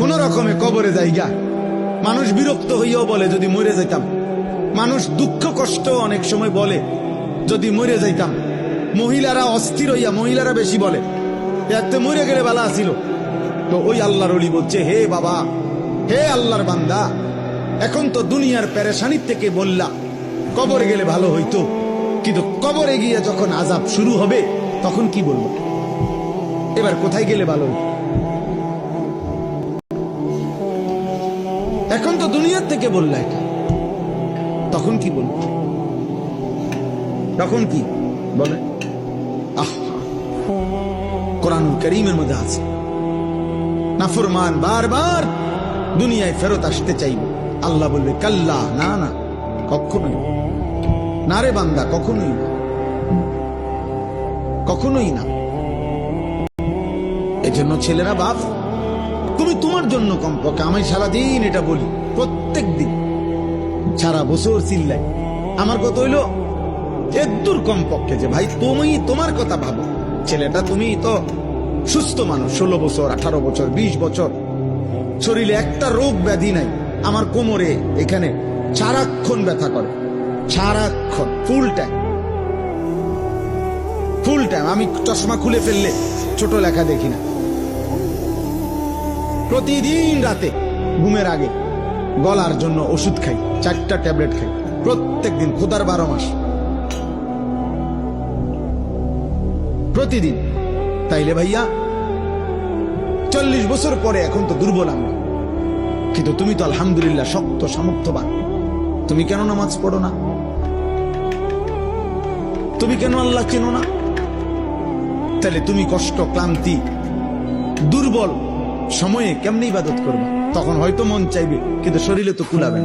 কোন রকমে কবরে যাইগা। মানুষ বিরক্ত হইয়াও বলে যদি মরে যাইতাম। মানুষ দুঃখ কষ্ট অনেক সময় বলে যদি মরে যাইতাম। মহিলারা অস্থির হইয়া, মহিলারা বেশি বলে এতে মরে গেলে ভালো আসিল। তো ওই আল্লাহর ওলি বলছে, হে বাবা, হে আল্লাহর বান্দা, এখন তো দুনিয়ার পেরেশানির থেকে বললা কবরে গেলে ভালো হইতো, কিন্তু কবরে গিয়ে যখন আযাব শুরু হবে তখন কি বলবো? এবার কোথায় গেলে ভালো হইতো? এখন তো দুনিয়ার থেকে বললা এটা, তখন কি বলবো? তখন কি বলে? কোরআনুল কারীমের মধ্যে আছে, নাফরমান বারবার দুনিয়ায় ফেরত আসতে চাইবে। আল্লাহ বলবে কাল্লা, না না, কখনোই না রে বান্দা, কখনোই না, কখনোই না। এজন্য ছেলেরা, বাপ, তুমি তোমার জন্য কমপক্ষে, আমি সারাদিন এটা বলি, প্রত্যেক দিন সারা বছর চিল্লাই, আমার কথা হইল এদূর কমপক্ষে যে ভাই তুমি তোমার কথা ভাবো। ছেলেটা, তুমি তো সুস্থ মানুষ, 16 বছর 18 বছর 20 বছর, শরীরে একটা রোগ ব্যাধি নাই। আমার কোমরে এখানে সারাক্ষণ ব্যথা করে, সারাক্ষণ, ফুল টাইম, ফুল টাইম। আমি চশমা খুলে ফেললে ছোট লেখা দেখি না। প্রতিদিন রাতে ঘুমের আগে গলার জন্য ওষুধ খাই, 4টা ট্যাবলেট খাই প্রত্যেক দিন, খোদার 12 মাস প্রতিদিন। তাইলে ভাইয়া 40 বছর পরে এখন তো দুর্বল আমরা, কিন্তু তুমি তো আলহামদুলিল্লাহ শক্ত সামর্থ্যবান। তুমি কেন নামাজ পড়ো না? তুমি কেন আল্লাহ চেনো না? তাহলে তুমি কষ্ট, ক্লান্তি, দুর্বল সময়ে কেমনে ইবাদত করবে? তখন হয়তো মন চাইবে, কিন্তু শরীরে তো কুলাবেন,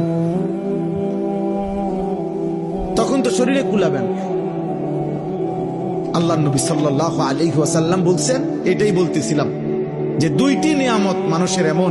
তখন তো শরীরে কুলাবেন। আল্লাহ নবী সাল্লাল্লাহু আলাইহি ওয়াসাল্লাম বলছেন, এটাই বলতেছিলাম যে 2টি নিয়ামত মানুষের এমন